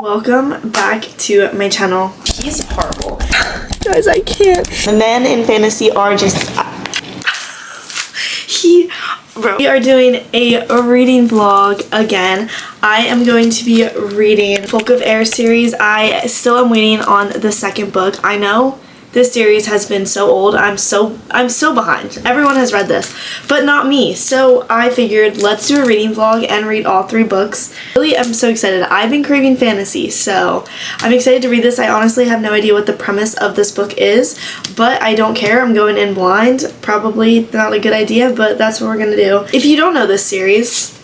Welcome back to my channel. He's horrible. Guys, I can't. The men in fantasy are just... We are doing a reading vlog again. I am going to be reading Book of Air series. I still am waiting on the second book. I know this series has been so old. I'm so behind. Everyone has read this, but not me. So I figured let's do a reading vlog and read all 3 books. Really, I'm so excited. I've been craving fantasy, so I'm excited to read this. I honestly have no idea what the premise of this book is, but I don't care. I'm going in blind. Probably not a good idea, but that's what we're gonna do. If you don't know this series,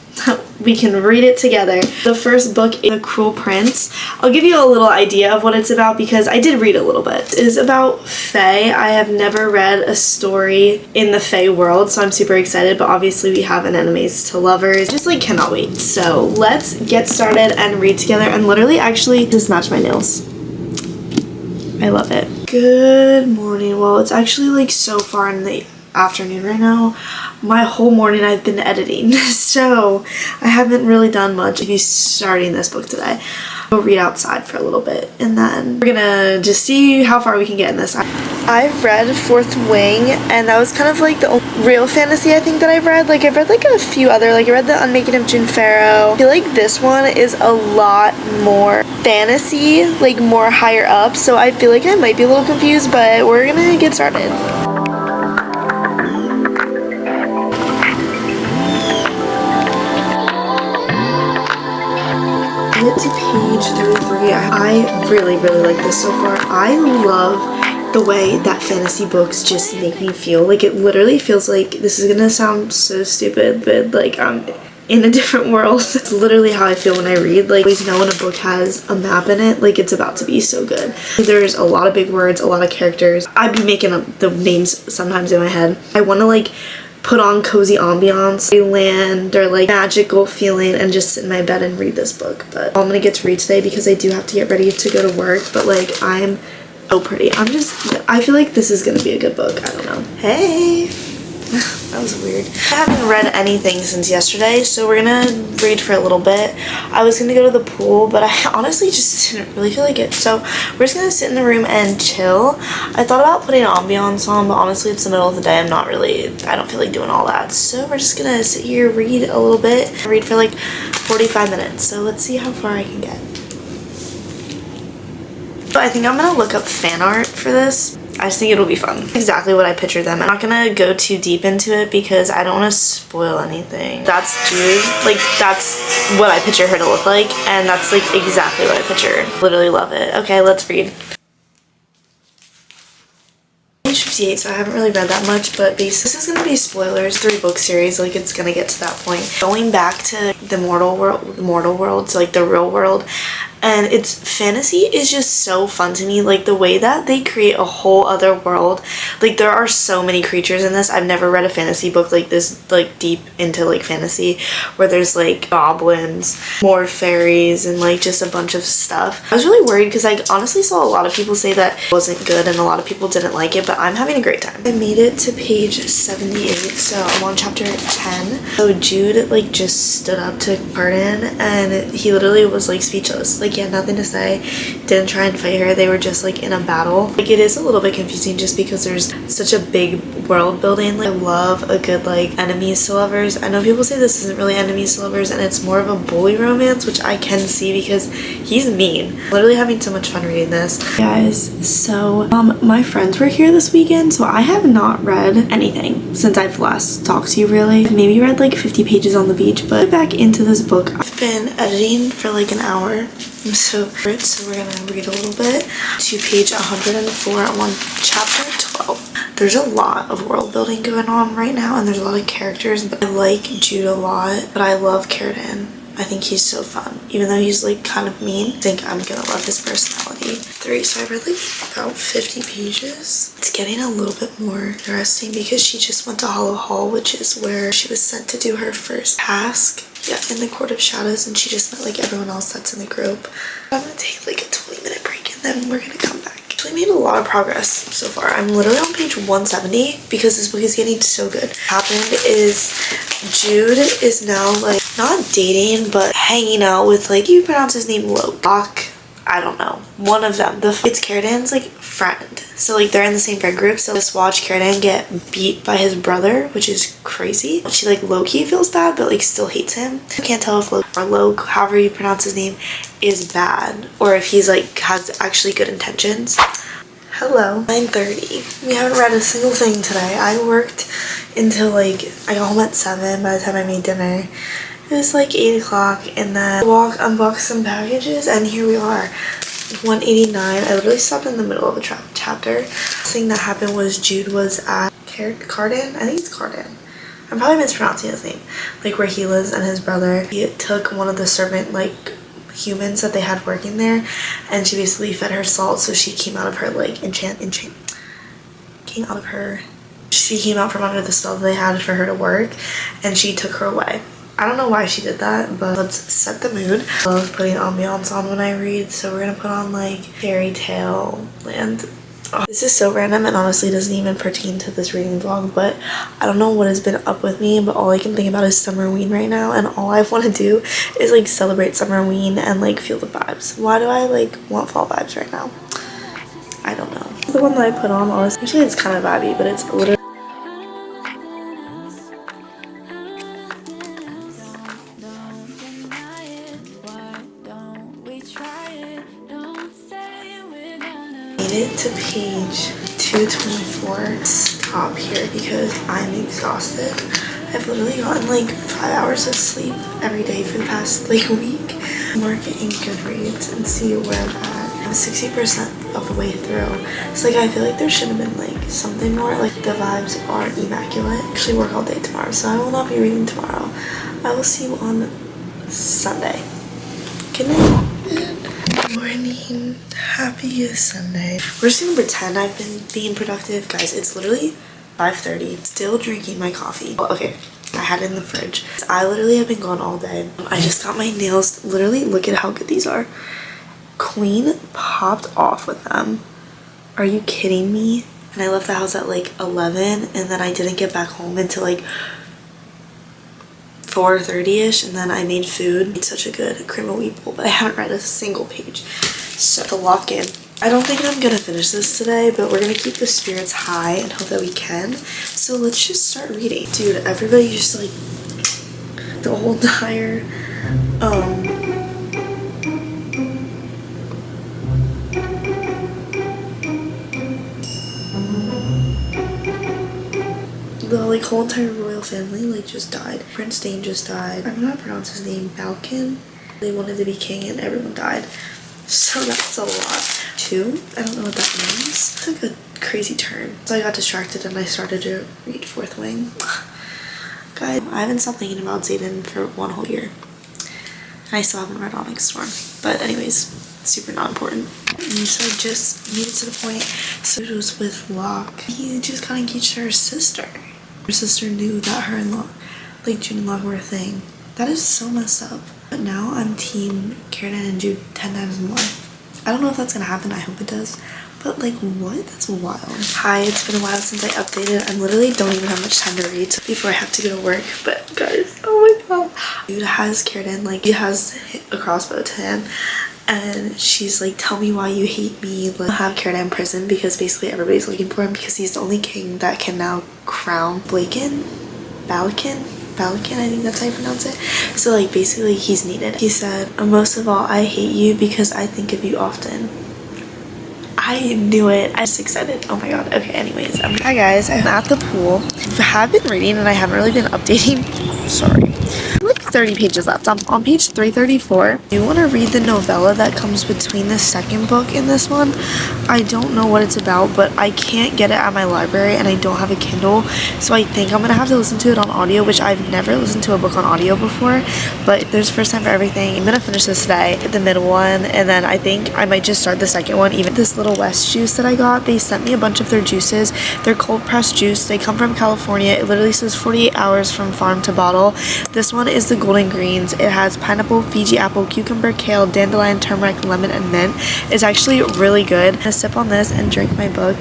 we can read it together. The first book is The Cruel Prince. I'll give you a little idea of what it's about because I did read a little bit. It is about Fae. I have never read a story in the Fae world, so I'm super excited, but obviously we have an enemies to lovers. Just like cannot wait. So let's get started and read together, and literally actually just match my nails. I love it. Good morning. Well, it's actually like so far in the afternoon right now. My whole morning I've been editing, so I haven't really done much. I'll be starting this book today. We'll read outside for a little bit, and then we're gonna just see how far we can get in this. I've read Fourth Wing, and that was kind of like the only real fantasy I think that I've read. Like I've read like a few other, like I read The Unmaking of June Farrow. I feel like this one is a lot more fantasy, like more higher up, so I feel like I might be a little confused, but we're gonna get started. Get to page 33. I really like this so far. I love the way that fantasy books just make me feel. Like it literally feels like, this is gonna sound so stupid, but like I'm in a different world. That's literally how I feel when I read. Like, I always know when a book has a map in it, like it's about to be so good. There's a lot of big words, a lot of characters. I'd be making up the names sometimes in my head. I want to like put on cozy ambiance, land, or like magical feeling, and just sit in my bed and read this book. But I'm gonna get to read today because I do have to get ready to go to work, but like I'm so pretty. I feel like this is gonna be a good book. I don't know. Hey. That was weird. I haven't read anything since yesterday, so we're gonna read for a little bit. I was gonna go to the pool, but I honestly just didn't really feel like it. So we're just gonna sit in the room and chill. I thought about putting an ambiance on, but honestly it's the middle of the day. I don't feel like doing all that. So we're just gonna sit here, read a little bit, read for like 45 minutes. So let's see how far I can get. But I think I'm gonna look up fan art for this. I just think it'll be fun. Exactly what I pictured them. I'm not gonna go too deep into it because I don't want to spoil anything. That's Jude. Like, that's what I picture her to look like, and that's like exactly what I picture. Literally love it. Okay, let's read. Page 58, so I haven't really read that much, but basically this is gonna be spoilers. 3-book series, like it's gonna get to that point. Going back to the mortal world, so like the real world. And it's fantasy is just so fun to me, like the way that they create a whole other world. Like there are so many creatures in this. I've never read a fantasy book like this, like deep into like fantasy, where there's like goblins, more fairies, and like just a bunch of stuff. I was really worried because I honestly saw a lot of people say that it wasn't good and a lot of people didn't like it, but I'm having a great time. I made it to page 78, so I'm on chapter 10. So Jude like just stood up to Pardon, and he literally was like speechless. Like he had nothing to say, didn't try and fight her. They were just like in a battle. Like it is a little bit confusing just because there's such a big world building. Like I love a good like enemies to lovers. I know people say this isn't really enemies to lovers and it's more of a bully romance, which I can see because he's mean. Literally having so much fun reading this. Guys, so my friends were here this weekend, so I have not read anything since I've last talked to you really. Maybe read like 50 pages on the beach, but back into this book. I've been editing for like an hour. So we're gonna read a little bit to page 104. I'm on chapter 12. There's a lot of world building going on right now, and there's a lot of characters, but I like Jude a lot, but I love Carradine. I think he's so fun. Even though he's like kind of mean, I think I'm gonna love his personality. 3, so I read like about 50 pages. It's getting a little bit more interesting because she just went to Hollow Hall, which is where she was sent to do her first task. Yeah, in the Court of Shadows, and she just met like everyone else that's in the group. I'm gonna take like a 20-minute break and then we're gonna come back. Actually made a lot of progress so far. I'm literally on page 170 because this book is getting so good. What happened is Jude is now like not dating, but hanging out with, like, you pronounce his name Lok. I don't know. One of them. It's Karadan's, like, friend. So, like, they're in the same friend group. So, just watch Karadan get beat by his brother, which is crazy. She, like, low-key feels bad, but, like, still hates him. You can't tell if Lok, however you pronounce his name, is bad. Or if he's, like, has actually good intentions. Hello. 9:30. We haven't read a single thing today. I worked until, like, I got home at 7 by the time I made dinner. It was like 8 o'clock, and then unboxed some packages, and here we are. 189. I literally stopped in the middle of a chapter. The thing that happened was Jude was at Cardan? I think it's Cardan. I'm probably mispronouncing his name. Like where he lives, and his brother. He took one of the servant, like, humans that they had working there, and she basically fed her salt, so she came out of her, like, she came out from under the spell they had for her to work, and she took her away. I don't know why she did that, but let's set the mood. I love putting ambiance on when I read, so we're gonna put on, like, fairy tale land. Oh, this is so random and honestly doesn't even pertain to this reading vlog, but I don't know what has been up with me, but all I can think about is Summerween right now, and all I want to do is, like, celebrate Summerween and, like, feel the vibes. Why do I, like, want fall vibes right now? I don't know. The one that I put on, honestly, actually it's kind of vibey, but it's literally it to page 224. Stop here because I'm exhausted. I've literally gotten like 5 hours of sleep every day for the past like week. Market in Goodreads and see where I'm at. I'm 60% of the way through. So like I feel like there should have been like something more. Like the vibes are immaculate. I actually work all day tomorrow, so I will not be reading tomorrow. I will see you on Sunday. Good night. Good morning. Happy Sunday. We're just gonna pretend I've been being productive. Guys, it's literally 5:30. Still drinking my coffee. Oh, okay. I had it in the fridge. I literally have been gone all day. I just got my nails. Literally, look at how good these are. Queen popped off with them. Are you kidding me? And I left the house at like 11, and then I didn't get back home until like 4:30ish, and then I made food. It's such a good cream of wheat bowl, but I haven't read a single page. So to lock in. I don't think I'm gonna finish this today, but we're gonna keep the spirits high and hope that we can. So let's just start reading. Dude, everybody just like the whole entire the like whole entire royal family like just died. Prince Dane just died. I don't know how to pronounce his name. Balkan. They wanted to be king and everyone died. So that's a lot. Two, I don't know what that means. It took a crazy turn. So I got distracted and I started to read Fourth Wing. Guys, I haven't stopped thinking about Xaden for 1 whole year. And I still haven't read Onyx Storm. But anyways, super not important. And so I just made it to the point. So it was with Locke. He just kind of engaged her sister. Her sister knew that her and Locke, like Jude and Locke were a thing. That is so messed up. But now I'm team Karadan and Jude 10 times more. I don't know if that's gonna happen. I hope it does. But like, what? That's wild. Hi, it's been a while since I updated. I literally don't even have much time to read before I have to go to work. But guys, oh my god. Jude has Karadan, like, he has a crossbow to him. And she's like, tell me why you hate me. Like, have Karadan in prison because basically everybody's looking for him because he's the only king that can now crown Balkan, I think that's how you pronounce it. So like basically he's needed. He said, most of all, I hate you because I think of you often. I knew it. I'm just excited. Oh my god. Okay, anyways. Hi guys, I'm at the pool. I have been reading and I haven't really been updating. Sorry. Like 30 pages left. I'm on page 334. Do you want to read the novella that comes between the second book and this one? I don't know what it's about, but I can't get it at my library and I don't have a Kindle, so I think I'm gonna have to listen to it on audio, which I've never listened to a book on audio before, but there's first time for everything. I'm gonna finish this today, the middle one, and then I think I might just start the second one. Even this Little West juice that I got, they sent me a bunch of their juices. They're cold pressed juice. They come from California. It literally says 48 hours from farm to bottle. This one is the Golden Greens. It has pineapple, Fiji apple, cucumber, kale, dandelion, turmeric, lemon, and mint. It's actually really good. I'm gonna sip on this and drink my book.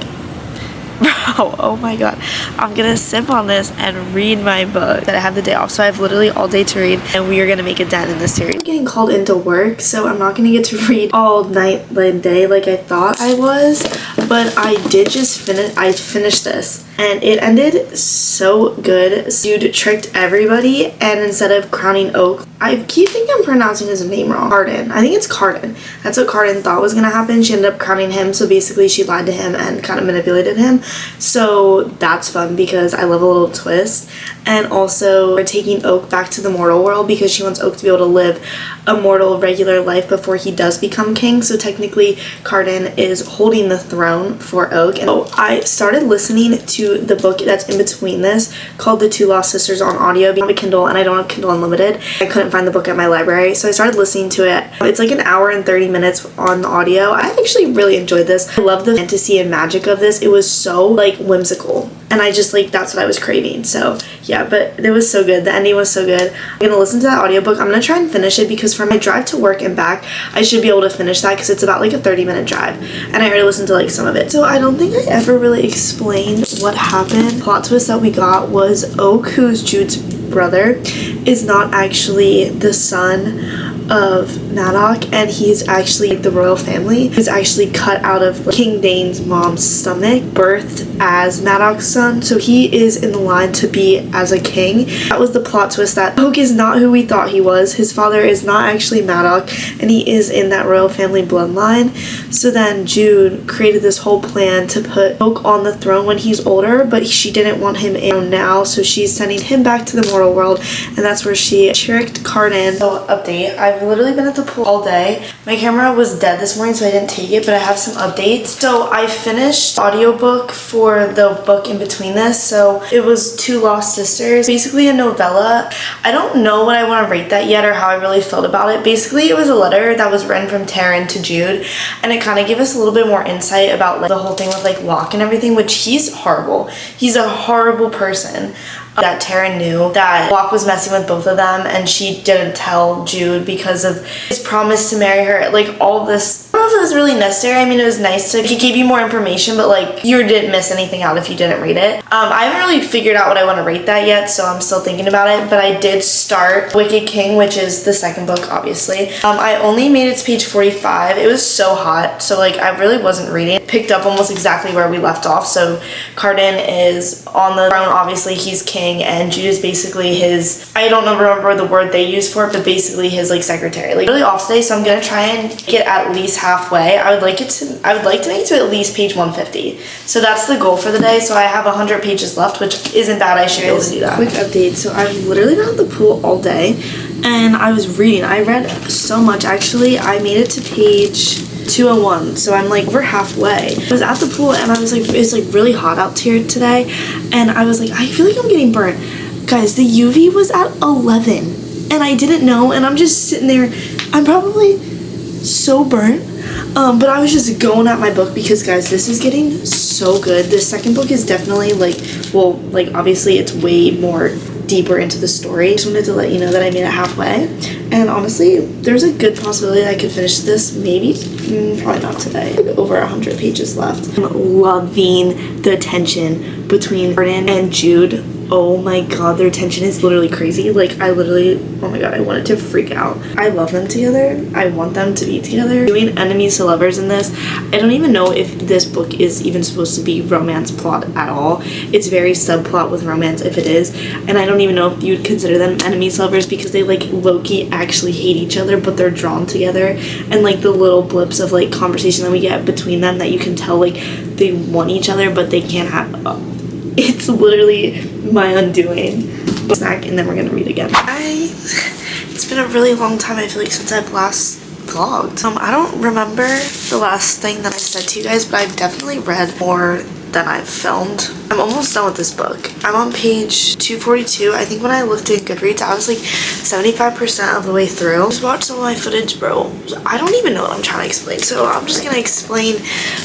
Bro, oh my god. I'm gonna sip on this and read my book that I have the day off. So I have literally all day to read, and we are gonna make a dent in this series. I'm getting called into work, so I'm not gonna get to read all night and day like I thought I was. But I did just finish. I finished this, and it ended so good. Dude tricked everybody, and instead of crowning Oak, I keep thinking I'm pronouncing his name wrong. Carden. I think it's Carden. That's what Carden thought was gonna happen. She ended up crowning him, so basically she lied to him and kind of manipulated him. So that's fun because I love a little twist. And also we're taking Oak back to the mortal world because she wants Oak to be able to live a mortal regular life before he does become king. So technically Carden is holding the throne for Oak. And so I started listening to the book that's in between this called The Two Lost Sisters on audio. I have a Kindle and I don't have Kindle Unlimited. I couldn't find the book at my library, so I started listening to it. It's like an hour and 30 minutes on the audio. I actually really enjoyed this. I love the fantasy and magic of this. It was so like whimsical, and I just like that's what I was craving. So yeah, but it was so good. The ending was so good. I'm gonna listen to that audiobook. I'm gonna try and finish it because for my drive to work and back I should be able to finish that because it's about like a 30-minute drive, and I already listened to like some of it. So I don't think I ever really explained what happened. Plot twist that we got was Oak, who's Jude's brother, is not actually the son of Maddox, and he's actually the royal family. He's actually cut out of King Dane's mom's stomach, birthed as Maddox's son, so he is in the line to be as a king. That was the plot twist, that Oak is not who we thought he was. His father is not actually Maddox, and he is in that royal family bloodline. So then Jude created this whole plan to put Oak on the throne when he's older, but she didn't want him in now, so she's sending him back to the mortal world, and that's where she tricked Carden. So update, I've literally been at the pool all day. My camera was dead this morning, so I didn't take it, but I have some updates. So I finished the audiobook for the book in between this. So it was Two Lost Sisters, basically a novella. I don't know what I want to rate that yet or how I really felt about it. Basically it was a letter that was written from Taryn to Jude, and it kind of gave us a little bit more insight about like the whole thing with like Locke and everything, which he's horrible. He's a horrible person. That Taryn knew that Locke was messing with both of them, and she didn't tell Jude because of his promise to marry her. Like all this, I don't know if it was really necessary. I mean, it was nice to, he gave you more information, but like you didn't miss anything out if you didn't read it. I haven't really figured out what I want to rate that yet, so I'm still thinking about it, but I did start Wicked King, which is the second book, obviously. I only made it to page 45. It was so hot, so like I really wasn't reading. Picked up almost exactly where we left off. So Carden is on the throne, obviously he's king, and Jude is basically his, I don't remember the word they use for it, but basically his like secretary. Like really off today, so I'm gonna try and get at least halfway. I would like to make it to at least page 150. So that's the goal for the day. So I have 100 pages left, which isn't bad. I should be able to do that. Quick update. So I've literally been at the pool all day, and I was reading. I read so much actually. I made it to page 201, so I'm like over halfway. I was at the pool and I was like, it's like really hot out here today, and I was like, I feel like I'm getting burnt. Guys, the UV was at 11 and I didn't know, and I'm just sitting there. I'm probably so burnt, but I was just going at my book because guys, this is getting so good. The second book is definitely like, well, like obviously it's way more deeper into the story. Just wanted to let you know that I made it halfway, and honestly there's a good possibility that I could finish this maybe probably not today. Like over 100 pages left. I'm loving the tension between Carden and Jude. Oh my god, their tension is literally crazy. Like I literally, oh my god, I wanted to freak out. I love them together. I want them to be together. Doing enemies to lovers in this, I don't even know if this book is even supposed to be romance plot at all. It's very subplot with romance if it is, and I don't even know if you'd consider them enemies to lovers because they like low-key actually hate each other, but they're drawn together, and like the little blips of like conversation that we get between them that you can tell like they want each other but they can't have. It's literally my undoing. Snack, and then we're gonna read again. It's been a really long time, I feel like, since I've last vlogged. I don't remember the last thing that I said to you guys, but I've definitely read more than I've filmed. I'm almost done with this book. I'm on page 242. I think when I looked at Goodreads, I was like 75% of the way through. Just watch some of my footage, bro. I don't even know what I'm trying to explain, so I'm just gonna explain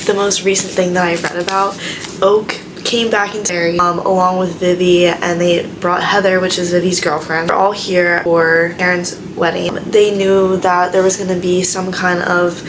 the most recent thing that I read about. Oak came back in Terry along with Vivi, and they brought Heather, which is Vivi's girlfriend. They're all here for Aaron's wedding. They knew that there was going to be some kind of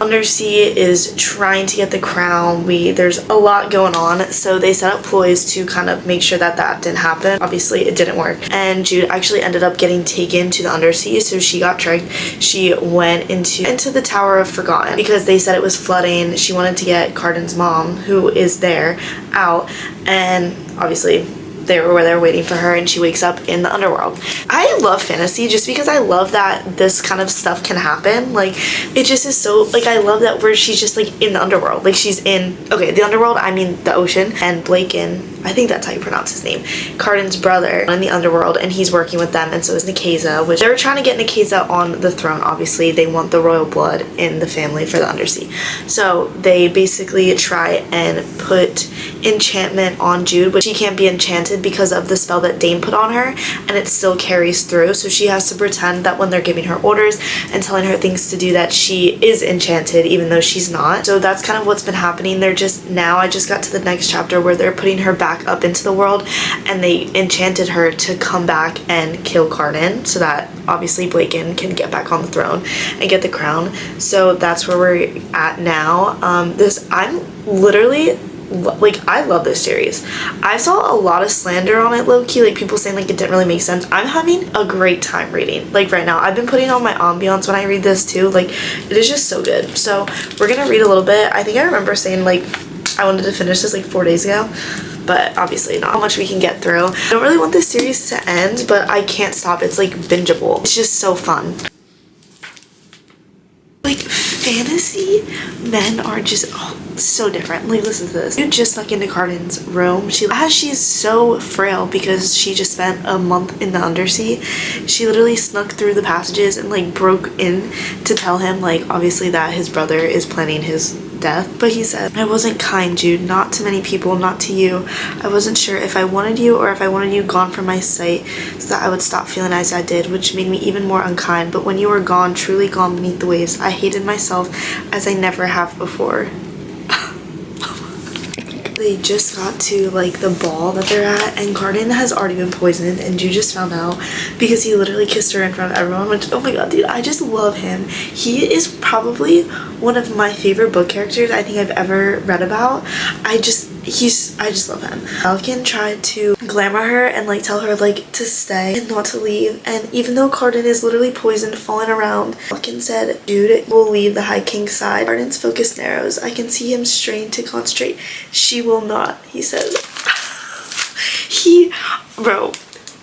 Undersea is trying to get the crown. There's a lot going on, so they set up ploys to kind of make sure that that didn't happen. Obviously it didn't work, and Jude actually ended up getting taken to the Undersea, so she got tricked. She went into the Tower of Forgotten because they said it was flooding. She wanted to get Cardan's mom, who is there, out, and obviously they were there waiting for her, and she wakes up in the underworld. I love fantasy just because I love that this kind of stuff can happen. Like, it just is so, like, I love that where she's just like in the underworld. Like, she's in, okay, the underworld, I mean the ocean, and Blaken, I think that's how you pronounce his name, Cardan's brother, in the underworld, and he's working with them, and so is Nikeza, which they're trying to get Nikeza on the throne. Obviously they want the royal blood in the family for the Undersea, so they basically try and put enchantment on Jude, but she can't be enchanted because of the spell that Dane put on her, and it still carries through, so she has to pretend that when they're giving her orders and telling her things to do that she is enchanted even though she's not. So that's kind of what's been happening. They're just, now I just got to the next chapter where they're putting her back up into the world, and they enchanted her to come back and kill Cardan so that obviously Blaken can get back on the throne and get the crown. So that's where we're at now. I'm literally, like, I love this series. I saw a lot of slander on it, low-key, like people saying like it didn't really make sense. I'm having a great time reading, like right now. I've been putting on my ambiance when I read this too. Like, it is just so good. So we're gonna read a little bit. I think I remember saying like I wanted to finish this like 4 days ago, but obviously not how much we can get through. I don't really want this series to end, but I can't stop. It's like bingeable. It's just so fun. Like, fantasy men are just so different. Like, listen to this. You just snuck into Cardan's room. She's so frail because she just spent a month in the Undersea. She literally snuck through the passages and like broke in to tell him, like, obviously that his brother is planning his death. But he said, "I wasn't kind, Jude, not to many people, not to you. I wasn't sure if I wanted you or if I wanted you gone from my sight so that I would stop feeling as I did, which made me even more unkind. But when you were gone, truly gone beneath the waves, I hated myself as I never have before." They just got to like the ball that they're at, and Cardan has already been poisoned, and Jude just found out because he literally kissed her in front of everyone, which, oh my god, dude, I just love him. He is probably one of my favorite book characters I think I've ever read about. I just love him. Falcon tried to glamour her and like tell her like to stay and not to leave, and even though Cardan is literally poisoned, falling around, Falcon said, "Dude, will leave the High King's side. Cardan's focus narrows. I can see him strain to concentrate. She will not," he says. Bro,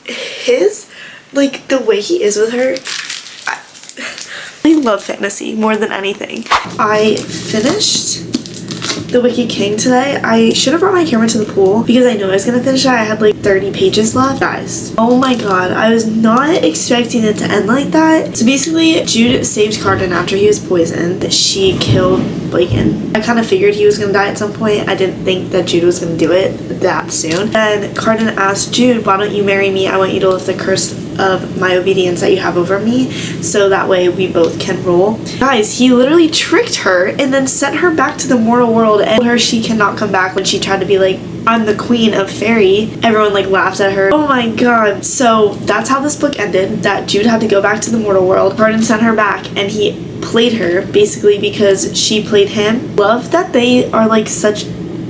his, like, the way he is with her, I love fantasy more than anything. I finished The Wicked King today. I should have brought my camera to the pool because I knew I was gonna finish it. I had like 30 pages left. Guys, oh my god, I was not expecting it to end like that. So basically, Jude saved Cardan after he was poisoned. She killed Blaken. I kind of figured he was gonna die at some point. I didn't think that Jude was gonna do it that soon. And Cardan asked Jude, "Why don't you marry me? I want you to lift the curse of my obedience that you have over me, so that way we both can rule." Guys, he literally tricked her and then sent her back to the mortal world and told her she cannot come back when she tried to be like, "I'm the queen of fairy." Everyone like laughed at her. Oh my god. So that's how this book ended, that Jude had to go back to the mortal world. Cardan sent her back and he played her basically because she played him. Love that they are like such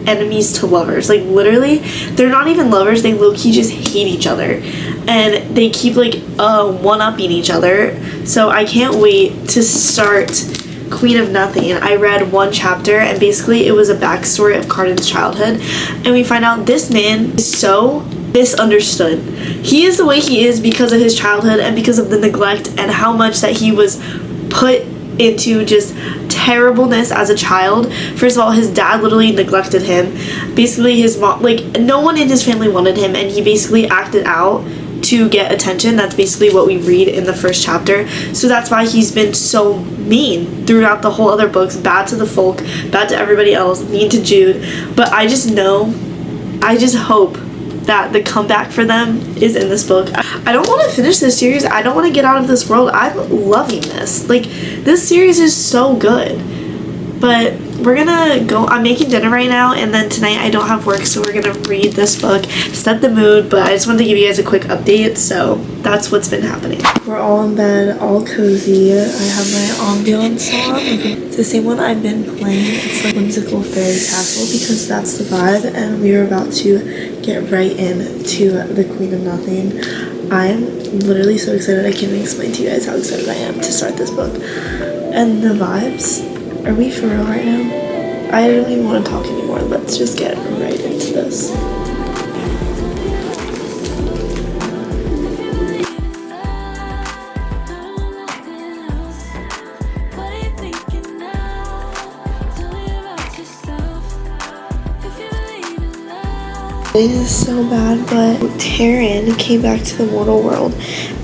enemies to lovers. Like, literally, they're not even lovers, they low-key just hate each other, and they keep like one-upping each other. So I can't wait to start Queen of Nothing. I read one chapter and basically it was a backstory of Cardan's childhood, and we find out this man is so misunderstood. He is the way he is because of his childhood and because of the neglect and how much that he was put into just terribleness as a child. First of all, his dad literally neglected him. Basically, his mom, like, no one in his family wanted him, and he basically acted out to get attention. That's basically what we read in the first chapter. So that's why he's been so mean throughout the whole other books. Bad to the folk, bad to everybody else, mean to Jude. But I just hope that the comeback for them is in this book. I don't want to finish this series. I don't want to get out of this world. I'm loving this. Like, this series is so good. But we're gonna go, I'm making dinner right now, and then tonight I don't have work, so we're gonna read this book, set the mood. But I just wanted to give you guys a quick update, so that's what's been happening. We're all in bed, all cozy. I have my ambiance on. It's the same one I've been playing. It's like whimsical fairy castle because that's the vibe, and we are about to get right into the Queen of Nothing. I'm literally so excited. I can't even explain to you guys how excited I am to start this book. And the vibes. Are we for real right now? I don't even want to talk anymore. Let's just get right into this. It is so bad, but Taryn came back to the mortal world,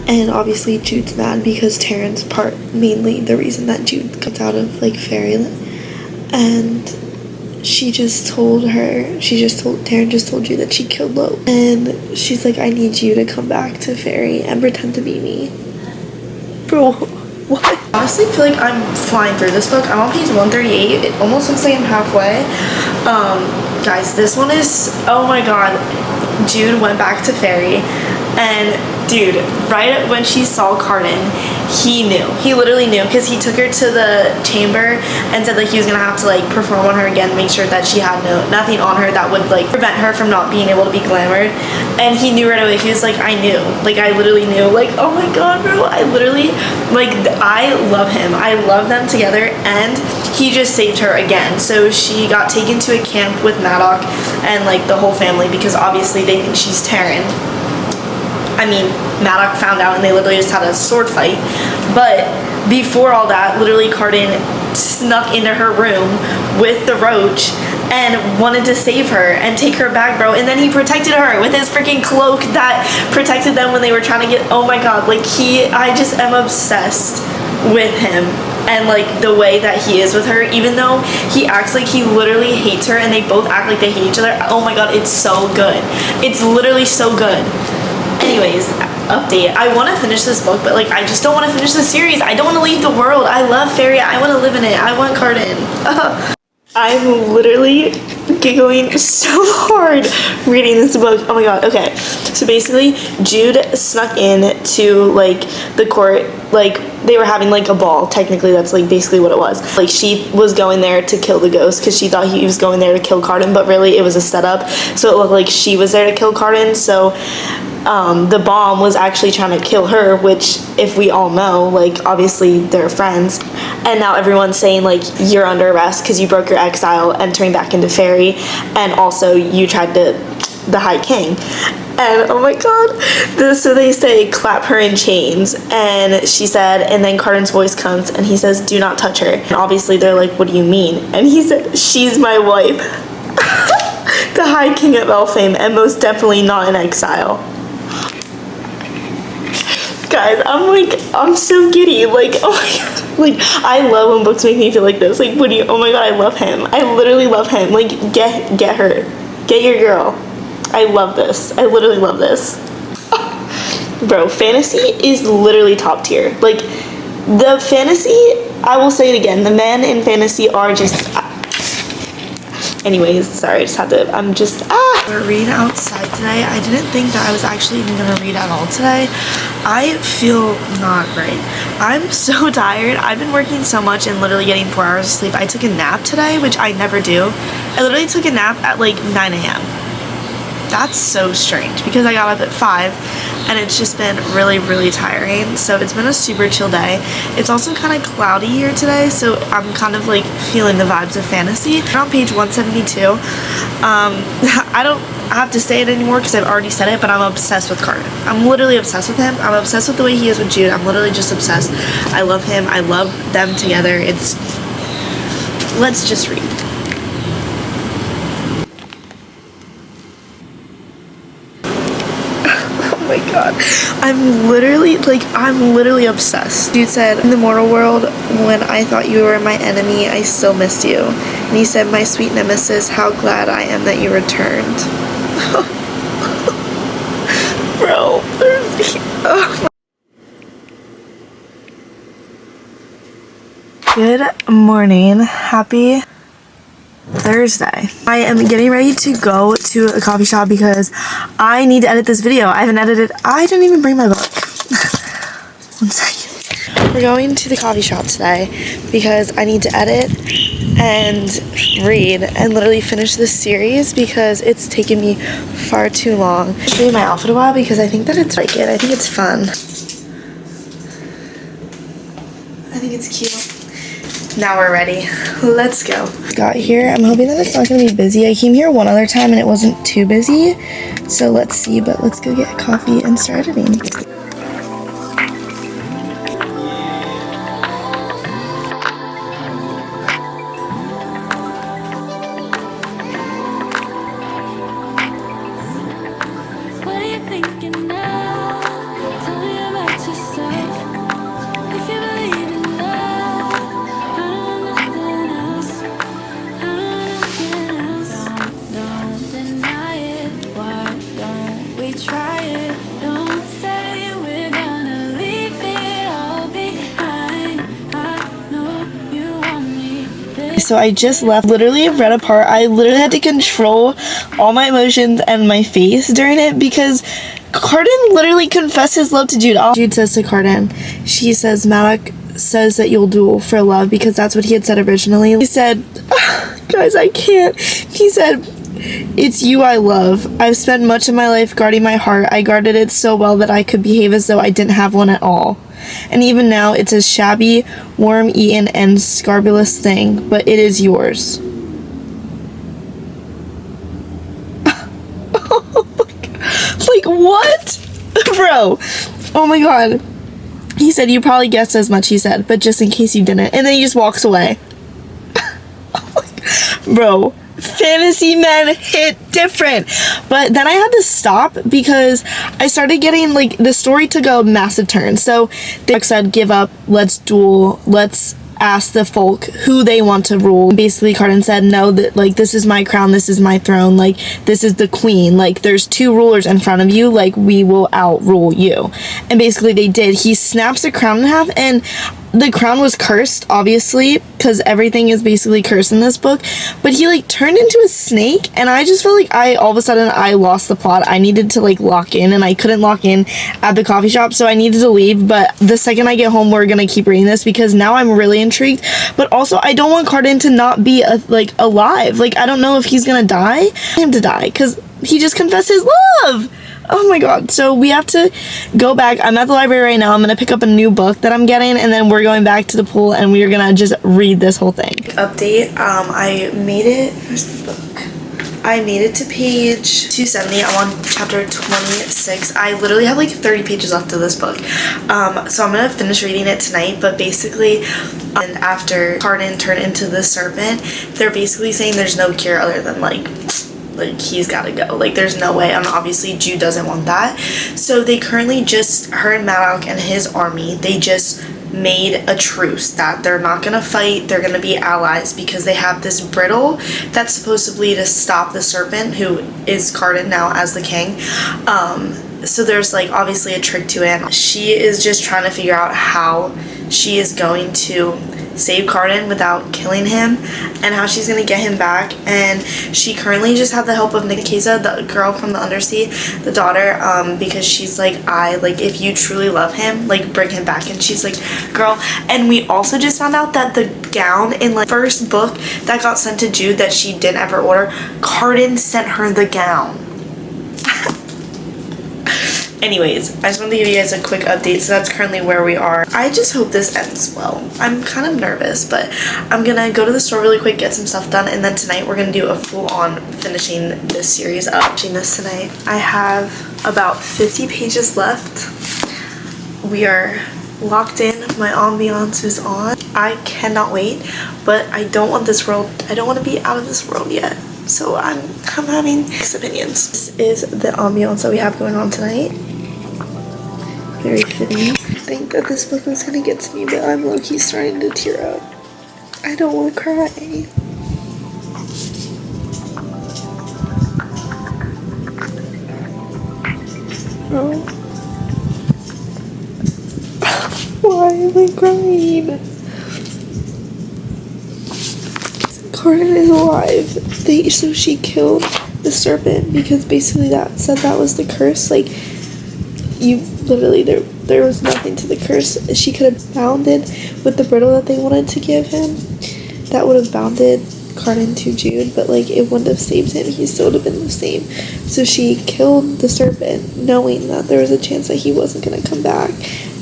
and obviously Jude's mad because Taryn's mainly the reason that Jude comes out of like fairyland, and Taryn just told you that she killed Lo, and she's like, I need you to come back to fairy and pretend to be me. Bro, what? I honestly feel like I'm flying through this book. I'm on page 138. It almost looks like I'm halfway. Guys, this one is, oh my god. Jude went back to fairy, and dude, right when she saw Carden, he knew. He literally knew, because he took her to the chamber and said like he was gonna have to like perform on her again, make sure that she had nothing on her that would like prevent her from not being able to be glamored. And he knew right away. He was like, I knew. Like, I literally knew. Like, oh my god, bro. I literally, like, I love him. I love them together, and he just saved her again. So she got taken to a camp with Maddox and like the whole family, because obviously they think she's Taryn. I mean, Maddox found out and they literally just had a sword fight. But before all that, literally Carden snuck into her room with the roach and wanted to save her and take her back, bro. And then he protected her with his freaking cloak that protected them when they were trying to get, oh my god, like I just am obsessed with him. And like the way that he is with her, even though he acts like he literally hates her and they both act like they hate each other. Oh my god, it's so good. It's literally so good. Anyways, update. I want to finish this book, but like I just don't want to finish the series. I don't want to leave the world. I love fairy. I want to live in it. I want Carden. I'm literally giggling so hard reading this book. Oh my god. Okay, so basically Jude snuck in to like the court. Like they were having like a ball. Technically that's like basically what it was. Like she was going there to kill the ghost because she thought he was going there to kill Carden, but really it was a setup, so it looked like she was there to kill Carden. So the bomb was actually trying to kill her, which if we all know, like obviously they're friends, and now everyone's saying like you're under arrest because you broke your exile entering back into fairy, and also you tried to the High King. And oh my god, so they say clap her in chains, and she said, and then Carden's voice comes and he says, do not touch her. And obviously they're like, what do you mean? And he said, she's my wife. The High King of Elfame, and most definitely not in exile. Guys, I'm so giddy. Like, oh my god. Like, I love when books make me feel like this. Like, oh my god, I love him. I literally love him. Like, get her. Get your girl. I love this. I literally love this. Bro, fantasy is literally top tier. Like, the fantasy, I will say it again, the men in fantasy are just... Anyways, sorry, I just had to, We're reading outside today. I didn't think that I was actually even gonna read at all today. I feel not great. I'm so tired. I've been working so much and literally getting 4 hours of sleep. I took a nap today, which I never do. I literally took a nap at like 9 a.m. That's so strange because I got up at 5 and it's just been really, really tiring. So it's been a super chill day. It's also kind of cloudy here today, so I'm kind of like feeling the vibes of fantasy. We're on page 172. I don't have to say it anymore because I've already said it, but I'm obsessed with Carden. I'm literally obsessed with him. I'm obsessed with the way he is with Jude. I'm literally just obsessed. I love him. I love them together. Let's just read. Oh my god, I'm literally obsessed. Dude said, in the mortal world, when I thought you were my enemy, I still missed you. And he said, my sweet nemesis, how glad I am that you returned. Bro, oh my. Good morning. Happy Thursday. I am getting ready to go to a coffee shop because I need to edit this video. I haven't edited. I didn't even bring my book. One second. We're going to the coffee shop today because I need to edit and read and literally finish this series because it's taken me far too long. I'll show you my outfit a while because I think that it's like it. I think it's fun. I think it's cute. Now we're ready. Let's go. Got here. I'm hoping that it's not going to be busy. I came here one other time and it wasn't too busy. So let's see, but let's go get coffee and start editing. What are you thinking now? Tell me about yourself. If you believe in love, I don't want nothing else. I don't want nothing else. Don't deny it. Why don't we try it? Don't say we're gonna leave it all behind. I know you want me. So I just left, literally read a part. I literally had to control all my emotions and my face during it because Carden literally confessed his love to Jude. Jude says to Carden, she says, Maddox says that you'll duel for love because that's what he had said originally. He said, guys, I can't. He said, it's you I love. I've spent much of my life guarding my heart. I guarded it so well that I could behave as though I didn't have one at all. And even now, it's a shabby, worm-eaten, and scarbulous thing, but it is yours. Like, what? Bro. Oh my god. He said, you probably guessed as much, he said, but just in case you didn't. And then he just walks away. Bro, fantasy men hit different. But then I had to stop because I started getting, like, the story took a massive turn. So they said, give up, let's duel, let's ask the folk who they want to rule. Basically, Carden said, no, that, like, this is my crown, this is my throne, like, this is the queen, like, there's two rulers in front of you, like, we will outrule you. And basically they did. He snaps the crown in half, and the crown was cursed, obviously, because everything is basically cursed in this book, but he, like, turned into a snake, and I just felt like all of a sudden, I lost the plot. I needed to, like, lock in, and I couldn't lock in at the coffee shop, so I needed to leave, but the second I get home, we're gonna keep reading this, because now I'm really intrigued, but also, I don't want Carden to not be, alive. Like, I don't know if he's gonna die. I want him to die, because he just confessed his love! Oh my god, so we have to go back. I'm at the library right now. I'm gonna pick up a new book that I'm getting, and then we're going back to the pool, and we're gonna just read this whole thing. Update, I made it, where's the book? I made it to page 270. I'm on chapter 26. I literally have like 30 pages left of this book. So I'm gonna finish reading it tonight, but basically, and after Carden turned into the serpent, they're basically saying there's no cure other than like he's gotta go. Like, there's no way, and obviously Jude doesn't want that. So they currently just, her and Maddox and his army, they just made a truce that they're not gonna fight, they're gonna be allies because they have this brittle that's supposedly to stop the serpent, who is Carden now as the king. So there's, like, obviously a trick to it. She is just trying to figure out how she is going to save Carden without killing him, and how she's gonna get him back. And she currently just had the help of Nikisa, the girl from the Undersea, the daughter, because she's like, if you truly love him, like, bring him back. And she's like, girl. And we also just found out that the gown in, like, first book that got sent to Jude that she didn't ever order, Carden sent her the gown. Anyways, I just wanted to give you guys a quick update. So that's currently where we are. I just hope this ends well. I'm kind of nervous, but I'm gonna go to the store really quick, get some stuff done, and then tonight we're gonna do a full-on finishing this series up. Watching this tonight. I have about 50 pages left. We are locked in. My ambiance is on. I cannot wait, but I don't want this world. I don't want to be out of this world yet. So I'm having mixed opinions. This is the ambiance that we have going on tonight. Very fitting. I think that this book was gonna get to me, but I'm low-key starting to tear up. I don't want to cry. Oh. Why am I crying? Carden is alive. So she killed the serpent because basically that said that was the curse. Like, you literally, there was nothing to the curse. She could have bounded with the brittle that they wanted to give him. That would have bounded Carden to Jude, but like it wouldn't have saved him. He still would have been the same. So she killed the serpent knowing that there was a chance that he wasn't going to come back,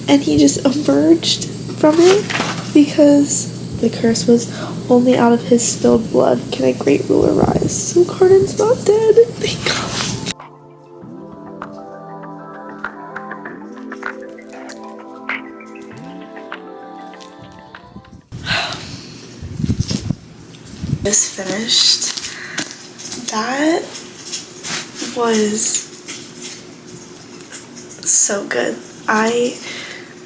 and he just emerged from it because the curse was only out of his spilled blood can a great ruler rise. So Carden's not dead. Thank God. Just finished. That was so good. I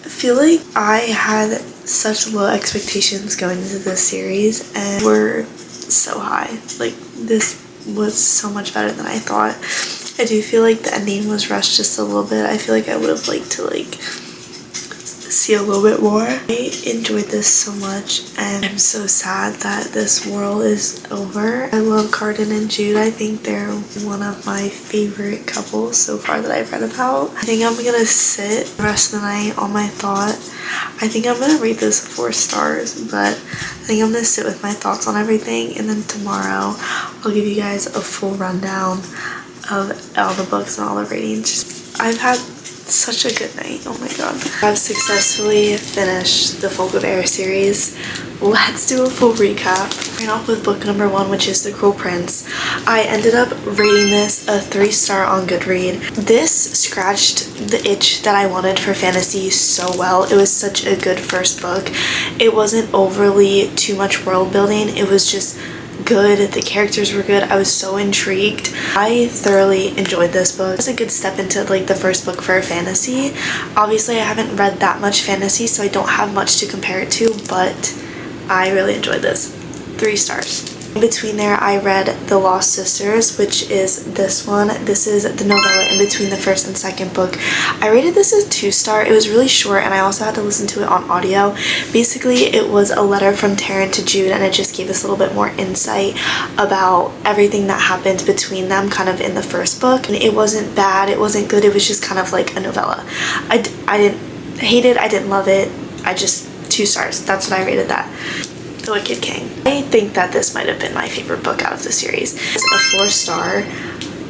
feel like I had such low expectations going into this series and were so high. Like, this was so much better than I thought. I do feel like the ending was rushed just a little bit. I feel like I would have liked to like see a little bit more. I enjoyed this so much, and I'm so sad that this world is over. I love Carden and Jude. I think they're one of my favorite couples so far that I've read about. I think I'm gonna sit the rest of the night on my thought. I think I'm gonna rate this 4 stars, but I think I'm gonna sit with my thoughts on everything, and then tomorrow I'll give you guys a full rundown of all the books and all the ratings. I've had such a good night. Oh my god. I've successfully finished the Folk of Air series. Let's do a full recap. Starting off with book number 1, which is The Cruel Prince. I ended up rating this a 3-star on Goodread. This scratched the itch that I wanted for fantasy so well. It was such a good first book. It wasn't overly too much world building. It was just good. The characters were good. I was so intrigued. I thoroughly enjoyed this book. It was a good step into like the first book for fantasy. Obviously I haven't read that much fantasy, so I don't have much to compare it to, but I really enjoyed this. 3 stars. In between there, I read The Lost Sisters, which is this one. This is the novella in between the first and second book. I rated this as 2-star. It was really short, and I also had to listen to it on audio. Basically, it was a letter from Taryn to Jude, and it just gave us a little bit more insight about everything that happened between them kind of in the first book. And it wasn't bad, it wasn't good, it was just kind of like a novella. I didn't hate it, I didn't love it, I just 2 stars. That's what I rated that. The Wicked King. I think that this might have been my favorite book out of the series. It's a 4-star.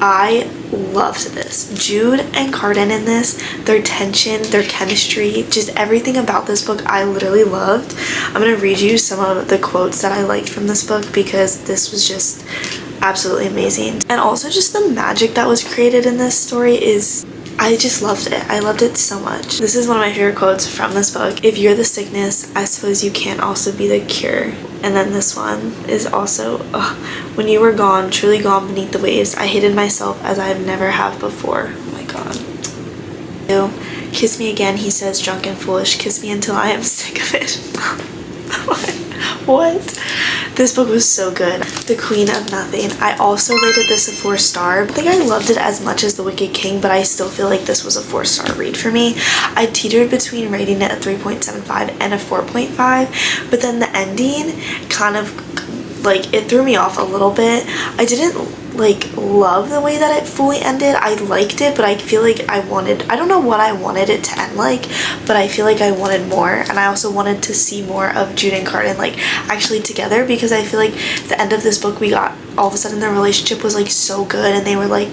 I loved this. Jude and Carden in this, their tension, their chemistry, just everything about this book I literally loved. I'm gonna read you some of the quotes that I liked from this book because this was just absolutely amazing. And also just the magic that was created in this story is, I just loved it. I loved it so much. This is one of my favorite quotes from this book. If you're the sickness, I suppose you can't also be the cure. And then this one is also, when you were gone, truly gone beneath the waves, I hated myself as I have never have before. Oh my god. Kiss me again, he says, drunk and foolish. Kiss me until I am sick of it. What? This book was so good. The Queen of Nothing. I also rated this a 4-star. I think I loved it as much as The Wicked King, but I still feel like this was a 4-star read for me. I teetered between rating it a 3.75 and a 4.5, but then the ending kind of like it threw me off a little bit. I didn't like love the way that it fully ended. I liked it, but I feel like I don't know what I wanted it to end like, but I feel like I wanted more. And I also wanted to see more of Jude and Carden like actually together, because I feel like the end of this book we got all of a sudden their relationship was like so good and they were like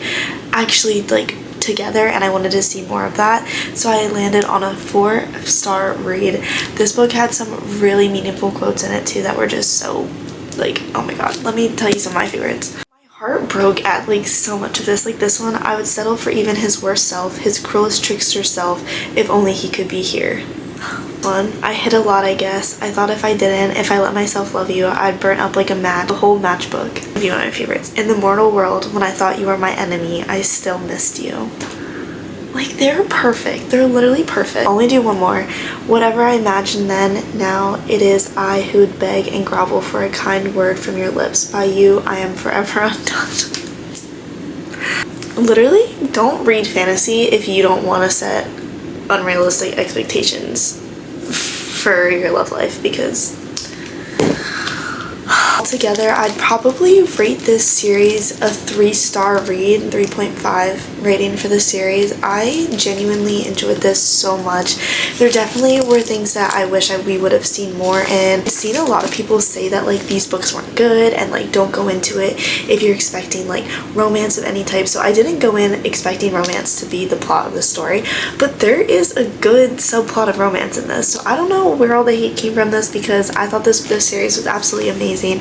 actually like together, and I wanted to see more of that. So I landed on a 4-star read. This book had some really meaningful quotes in it too that were just so like, oh my god. Let me tell you some of my favorites. My heart broke at like so much of this. Like this one, I would settle for even his worst self, his cruelest trickster self, if only he could be here. One, I hit a lot, I guess. I thought if I didn't, if I let myself love you, I'd burn up like a whole matchbook. One of my favorites. In the mortal world, when I thought you were my enemy, I still missed you. Like, they're perfect. They're literally perfect. I'll only do one more. Whatever I imagined then, now it is I who'd beg and grovel for a kind word from your lips. By you, I am forever undone. Literally, don't read fantasy if you don't want to set unrealistic expectations for your love life, because altogether, I'd probably rate this series a 3-star read, 3.5 rating for the series. I genuinely enjoyed this so much. There definitely were things that I wish we would have seen more in. I've seen a lot of people say that like these books weren't good and like don't go into it if you're expecting like romance of any type. So I didn't go in expecting romance to be the plot of the story, but there is a good subplot of romance in this. So I don't know where all the hate came from this, because I thought this series was absolutely amazing.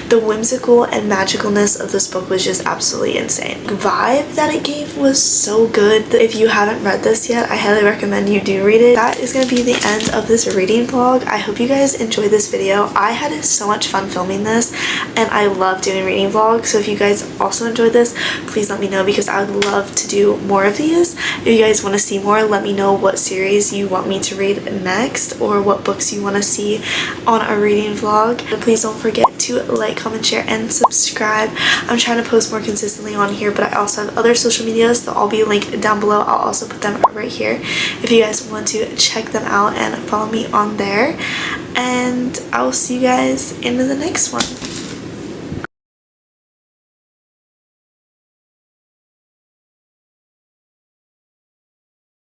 The whimsical and magicalness of this book was just absolutely insane. The vibe that it gave was so good. If you haven't read this yet, I highly recommend you do read it. That is going to be the end of this reading vlog. I hope you guys enjoyed this video. I had so much fun filming this, and I love doing reading vlogs. So if you guys also enjoyed this, please let me know, because I would love to do more of these. If you guys want to see more, let me know what series you want me to read next, or what books you want to see on a reading vlog. And please don't forget to like, comment, share, and subscribe. I'm trying to post more consistently on here, but I also have other social medias. They'll all be linked down below. I'll also put them right here if you guys want to check them out and follow me on there. And I will see you guys in the next one.